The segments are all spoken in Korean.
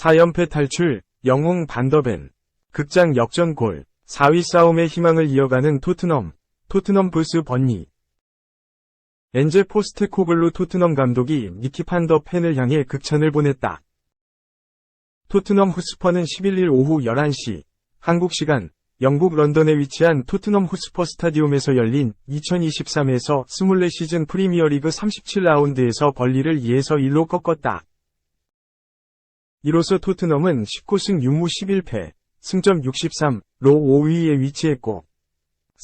4연패 탈출, 영웅 반더벤. 극장 역전골, 4위 싸움의 희망을 이어가는 토트넘 부스 번니. 엔제 포스테코글루 토트넘 감독이 니키 판더 펜을 향해 극찬을 보냈다. 토트넘 호스퍼는 11일 오후 11시, 한국 시간, 영국 런던에 위치한 토트넘 호스퍼 스타디움에서 열린 2023에서 24 시즌 프리미어리그 37라운드에서 벌리를 2-1로 꺾었다. 이로써 토트넘은 19승 6무 11패, 승점 63로 5위에 위치했고,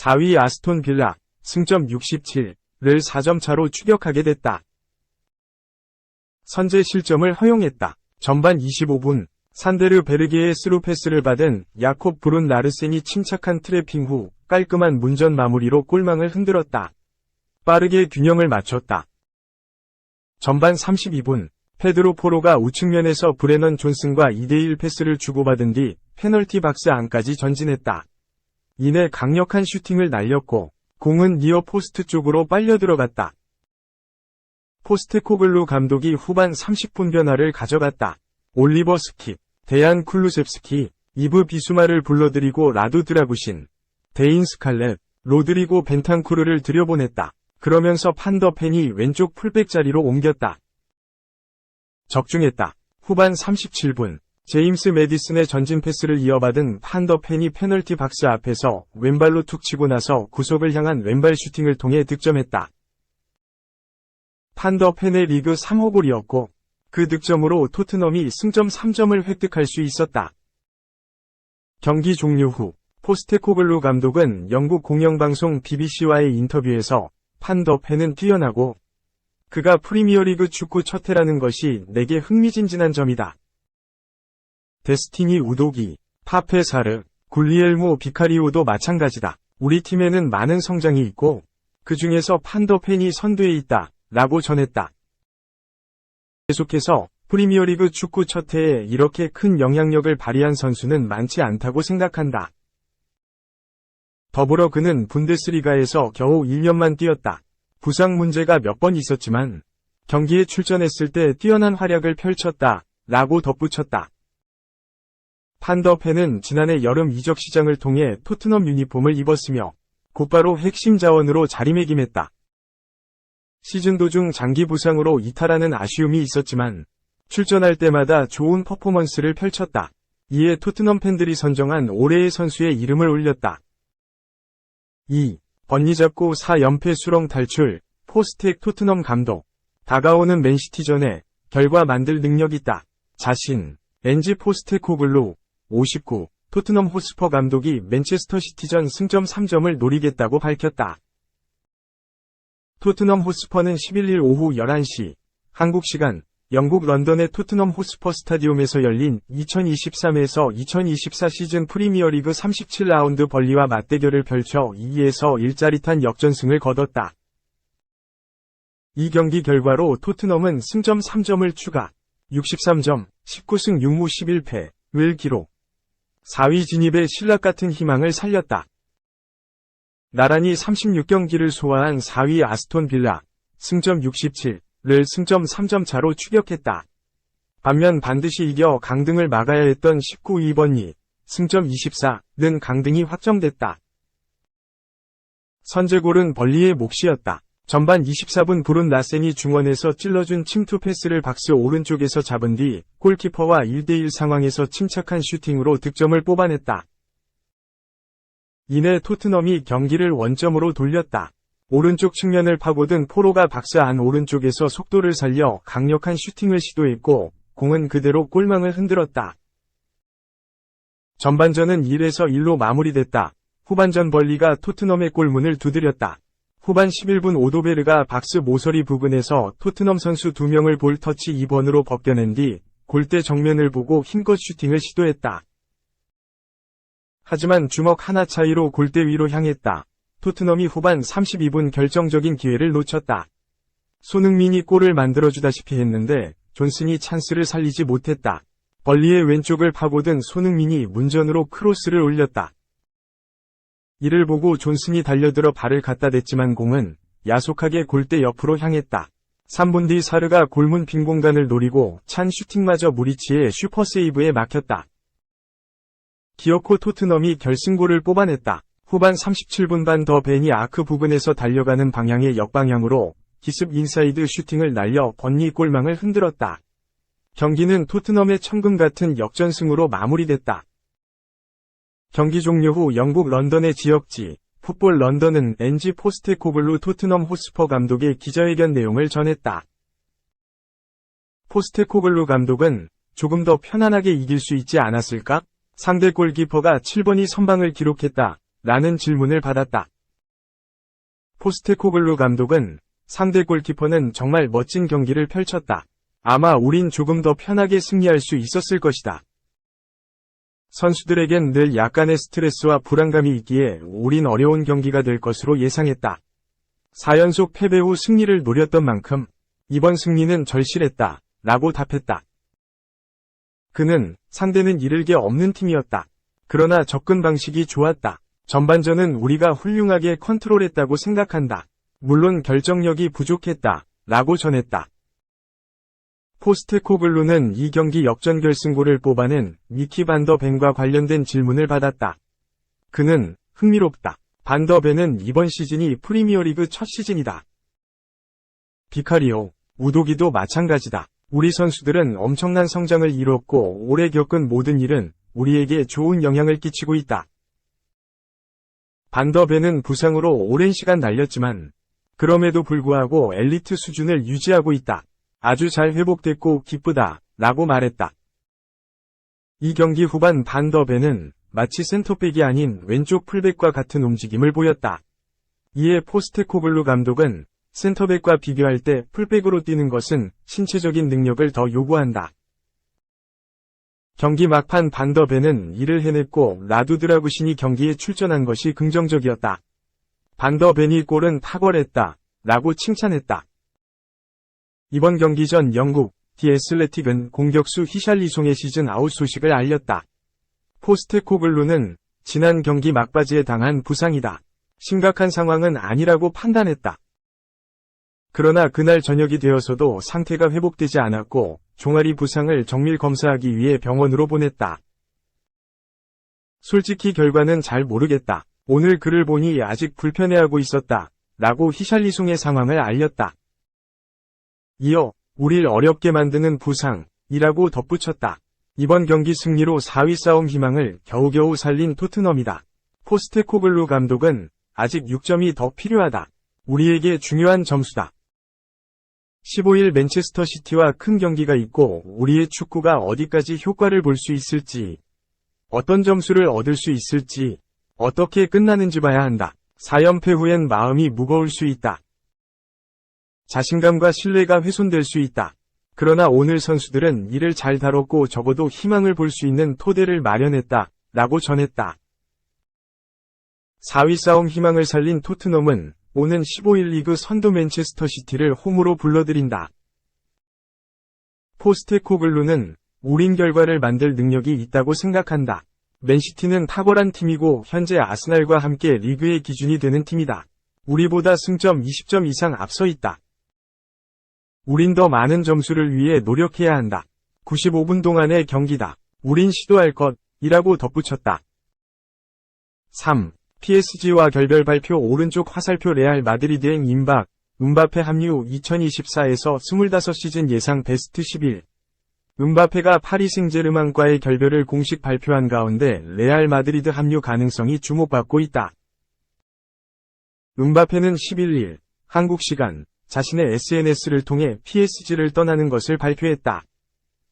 4위 아스톤 빌라, 승점 67를 4점 차로 추격하게 됐다. 선제 실점을 허용했다. 전반 25분, 산데르 베르게의 스루 패스를 받은 야콥 브룬 나르센이 침착한 트래핑 후 깔끔한 문전 마무리로 골망을 흔들었다. 빠르게 균형을 맞췄다. 전반 32분, 페드로 포로가 우측면에서 브레넌 존슨과 2대1 패스를 주고받은 뒤 페널티 박스 안까지 전진했다. 이내 강력한 슈팅을 날렸고 공은 니어 포스트 쪽으로 빨려 들어갔다. 포스테코글루 감독이 후반 30분 변화를 가져갔다. 올리버 스킵, 데얀 쿨루셉스키, 이브 비수마를 불러들이고 라두 드라구신, 데인 스칼렛, 로드리고 벤탄쿠르를 들여보냈다. 그러면서 판더 펜이 왼쪽 풀백 자리로 옮겼다. 적중했다. 후반 37분, 제임스 매디슨의 전진 패스를 이어받은 판더 펜이 페널티 박스 앞에서 왼발로 툭 치고 나서 구석을 향한 왼발 슈팅을 통해 득점했다. 판더 펜의 리그 3호 골이었고, 그 득점으로 토트넘이 승점 3점을 획득할 수 있었다. 경기 종료 후, 포스테코글루 감독은 영국 공영방송 BBC와의 인터뷰에서 판더 펜은 뛰어나고, 그가 프리미어리그 축구 첫 해라는 것이 내게 흥미진진한 점이다. 데스티니 우도기, 파페 사르, 굴리엘모 비카리오도 마찬가지다. 우리 팀에는 많은 성장이 있고 그 중에서 판더 펜이 선두에 있다. 라고 전했다. 계속해서 프리미어리그 축구 첫 해에 이렇게 큰 영향력을 발휘한 선수는 많지 않다고 생각한다. 더불어 그는 분데스리가에서 겨우 1년만 뛰었다. 부상 문제가 몇 번 있었지만 경기에 출전했을 때 뛰어난 활약을 펼쳤다. 라고 덧붙였다. 판더 펜은 지난해 여름 이적 시장을 통해 토트넘 유니폼을 입었으며 곧바로 핵심 자원으로 자리매김했다. 시즌 도중 장기 부상으로 이탈하는 아쉬움이 있었지만 출전할 때마다 좋은 퍼포먼스를 펼쳤다. 이에 토트넘 팬들이 선정한 올해의 선수의 이름을 올렸다. 2. 번니 잡고 4연패 수렁 탈출, 포스텍 토트넘 감독. 다가오는 맨시티전에 결과 만들 능력 있다. 자신, 엔지 포스테코글루, 59, 토트넘 호스퍼 감독이 맨체스터 시티전 승점 3점을 노리겠다고 밝혔다. 토트넘 호스퍼는 11일 오후 11시, 한국 시간, 영국 런던의 토트넘 호스퍼 스타디움에서 열린 2023에서 2024 시즌 프리미어리그 37라운드 벌리와 맞대결을 펼쳐 2-1 짜릿한 역전승을 거뒀다. 이 경기 결과로 토트넘은 승점 3점을 추가, 63점, 19승 6무 11패를 기록. 4위 진입에 신락 같은 희망을 살렸다. 나란히 36경기를 소화한 4위 아스톤 빌라, 승점 67를 승점 3점 차로 추격했다. 반면 반드시 이겨 강등을 막아야 했던 19위 번니, 승점 24는 강등이 확정됐다. 선제골은 벌리의 몫이었다. 전반 24분 브룬 나센이 중원에서 찔러준 침투 패스를 박스 오른쪽에서 잡은 뒤 골키퍼와 1대1 상황에서 침착한 슈팅으로 득점을 뽑아냈다. 이내 토트넘이 경기를 원점으로 돌렸다. 오른쪽 측면을 파고든 포로가 박스 안 오른쪽에서 속도를 살려 강력한 슈팅을 시도했고 공은 그대로 골망을 흔들었다. 전반전은 1-1로 마무리됐다. 후반전 벌리가 토트넘의 골문을 두드렸다. 후반 11분 오도베르가 박스 모서리 부근에서 토트넘 선수 2명을 볼 터치 2번으로 벗겨낸 뒤 골대 정면을 보고 힘껏 슈팅을 시도했다. 하지만 주먹 하나 차이로 골대 위로 향했다. 토트넘이 후반 32분 결정적인 기회를 놓쳤다. 손흥민이 골을 만들어주다시피 했는데 존슨이 찬스를 살리지 못했다. 벌리의 왼쪽을 파고든 손흥민이 문전으로 크로스를 올렸다. 이를 보고 존슨이 달려들어 발을 갖다 댔지만 공은 야속하게 골대 옆으로 향했다. 3분 뒤 사르가 골문 빈 공간을 노리고 찬 슈팅마저 무리치의 슈퍼세이브에 막혔다. 기어코 토트넘이 결승골을 뽑아냈다. 후반 37분 반 더 벤이 아크 부근에서 달려가는 방향의 역방향으로 기습 인사이드 슈팅을 날려 번니 골망을 흔들었다. 경기는 토트넘의 천금 같은 역전승으로 마무리됐다. 경기 종료 후 영국 런던의 지역지 풋볼 런던은 앤지 포스테코글루 토트넘 호스퍼 감독의 기자회견 내용을 전했다. 포스테코글루 감독은 조금 더 편안하게 이길 수 있지 않았을까? 상대 골키퍼가 7번이 선방을 기록했다. 라는 질문을 받았다. 포스테코글루 감독은 상대 골키퍼는 정말 멋진 경기를 펼쳤다. 아마 우린 조금 더 편하게 승리할 수 있었을 것이다. 선수들에겐 늘 약간의 스트레스와 불안감이 있기에 우린 어려운 경기가 될 것으로 예상했다. 4연속 패배 후 승리를 노렸던 만큼 이번 승리는 절실했다. 라고 답했다. 그는 상대는 잃을 게 없는 팀이었다. 그러나 접근 방식이 좋았다. 전반전은 우리가 훌륭하게 컨트롤했다고 생각한다. 물론 결정력이 부족했다. 라고 전했다. 포스테코글루는 이 경기 역전 결승골을 뽑아낸 미키 반더 벤과 관련된 질문을 받았다. 그는 흥미롭다. 반더 벤은 이번 시즌이 프리미어리그 첫 시즌이다. 비카리오, 우도기도 마찬가지다. 우리 선수들은 엄청난 성장을 이뤘고 올해 겪은 모든 일은 우리에게 좋은 영향을 끼치고 있다. 반더 벤은 부상으로 오랜 시간 날렸지만 그럼에도 불구하고 엘리트 수준을 유지하고 있다. 아주 잘 회복됐고 기쁘다. 라고 말했다. 이 경기 후반 반더 벤은 마치 센터백이 아닌 왼쪽 풀백과 같은 움직임을 보였다. 이에 포스테코글루 감독은 센터백과 비교할 때 풀백으로 뛰는 것은 신체적인 능력을 더 요구한다. 경기 막판 반더 벤은 이를 해냈고 라두 드라구신이 경기에 출전한 것이 긍정적이었다. 반더 벤이 골은 탁월했다. 라고 칭찬했다. 이번 경기 전 영국 디 애슬레틱은 공격수 히샬리송의 시즌 아웃 소식을 알렸다. 포스테코글루는 지난 경기 막바지에 당한 부상이다. 심각한 상황은 아니라고 판단했다. 그러나 그날 저녁이 되어서도 상태가 회복되지 않았고 종아리 부상을 정밀 검사하기 위해 병원으로 보냈다. 솔직히 결과는 잘 모르겠다. 오늘 글을 보니 아직 불편해하고 있었다. 라고 히샬리송의 상황을 알렸다. 이어 우릴 어렵게 만드는 부상이라고 덧붙였다. 이번 경기 승리로 4위 싸움 희망을 겨우겨우 살린 토트넘이다. 포스테코글루 감독은 아직 6점이 더 필요하다. 우리에게 중요한 점수다. 15일 맨체스터 시티와 큰 경기가 있고 우리의 축구가 어디까지 효과를 볼 수 있을지, 어떤 점수를 얻을 수 있을지, 어떻게 끝나는지 봐야 한다. 4연패 후엔 마음이 무거울 수 있다. 자신감과 신뢰가 훼손될 수 있다. 그러나 오늘 선수들은 이를 잘 다뤘고 적어도 희망을 볼 수 있는 토대를 마련했다. 라고 전했다. 4위 싸움 희망을 살린 토트넘은 오는 15일 리그 선두 맨체스터 시티를 홈으로 불러들인다. 포스테코글루는 우린 결과를 만들 능력이 있다고 생각한다. 맨시티는 탁월한 팀이고 현재 아스날과 함께 리그의 기준이 되는 팀이다. 우리보다 승점 20점 이상 앞서 있다. 우린 더 많은 점수를 위해 노력해야 한다. 95분 동안의 경기다. 우린 시도할 것이라고 덧붙였다. 3. PSG와 결별 발표. 오른쪽 화살표. 레알 마드리드행 임박, 음바페 합류. 2024에서 25시즌 예상 베스트 11. 음바페가 파리 생제르맹과의 결별을 공식 발표한 가운데 레알 마드리드 합류 가능성이 주목받고 있다. 음바페는 11일 한국 시간 자신의 SNS를 통해 PSG를 떠나는 것을 발표했다.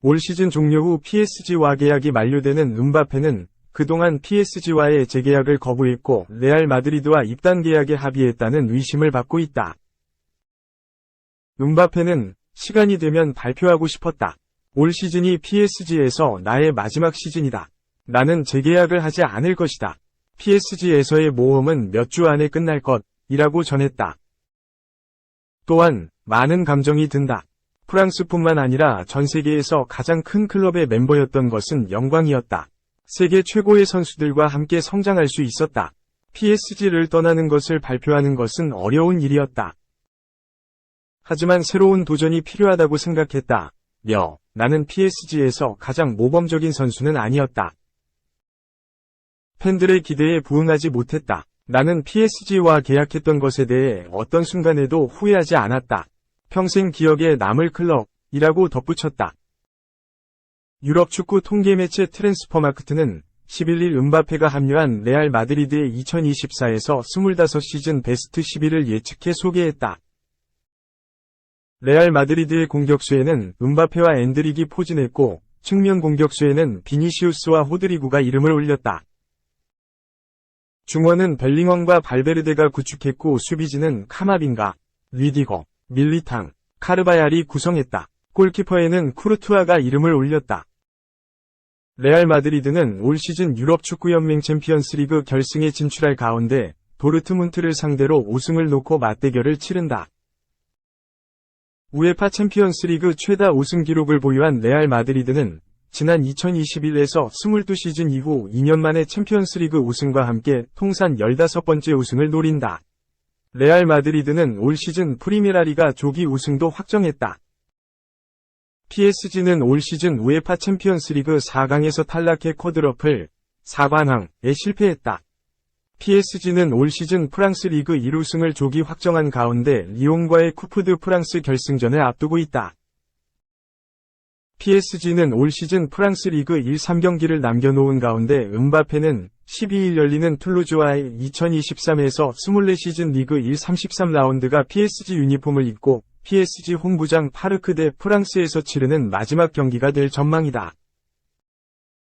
올 시즌 종료 후 PSG와 계약이 만료되는 음바페는 그동안 PSG와의 재계약을 거부했고 레알 마드리드와 입단 계약에 합의했다는 의심을 받고 있다. 음바페는 시간이 되면 발표하고 싶었다. 올 시즌이 PSG에서 나의 마지막 시즌이다. 나는 재계약을 하지 않을 것이다. PSG에서의 모험은 몇 주 안에 끝날 것이라고 전했다. 또한 많은 감정이 든다. 프랑스뿐만 아니라 전 세계에서 가장 큰 클럽의 멤버였던 것은 영광이었다. 세계 최고의 선수들과 함께 성장할 수 있었다. PSG를 떠나는 것을 발표하는 것은 어려운 일이었다. 하지만 새로운 도전이 필요하다고 생각했다. 나는 PSG에서 가장 모범적인 선수는 아니었다. 팬들의 기대에 부응하지 못했다. 나는 PSG와 계약했던 것에 대해 어떤 순간에도 후회하지 않았다. 평생 기억에 남을 클럽이라고 덧붙였다. 유럽 축구 통계 매체 트랜스퍼마크트는 11일 음바페가 합류한 레알 마드리드의 2024에서 25시즌 베스트 11을 예측해 소개했다. 레알 마드리드의 공격수에는 음바페와 엔드릭이 포진했고 측면 공격수에는 비니시우스와 호드리구가 이름을 올렸다. 중원은 벨링엄과 발베르데가 구축했고 수비진은 카마빈가, 리디거, 밀리탕, 카르바얄이 구성했다. 골키퍼에는 쿠르투아가 이름을 올렸다. 레알 마드리드는 올 시즌 유럽 축구연맹 챔피언스리그 결승에 진출할 가운데 도르트문트를 상대로 우승을 놓고 맞대결을 치른다. 우에파 챔피언스리그 최다 우승 기록을 보유한 레알 마드리드는 지난 2021에서 22시즌 이후 2년 만에 챔피언스리그 우승과 함께 통산 15번째 우승을 노린다. 레알 마드리드는 올 시즌 프리메라리가 조기 우승도 확정했다. PSG는 올 시즌 우에파 챔피언스리그 4강에서 탈락해 쿼드러플 4관왕에 실패했다. PSG는 올 시즌 프랑스 리그 1우승을 조기 확정한 가운데 리옹과의 쿠프 드 프랑스 결승전을 앞두고 있다. PSG는 올 시즌 프랑스 리그 1, 3경기를 남겨놓은 가운데 음바페는 12일 열리는 툴루즈와의 2023에서 24시즌 리그 1, 33라운드가 PSG 유니폼을 입고 PSG 홈구장 파르크 대 프랑스에서 치르는 마지막 경기가 될 전망이다.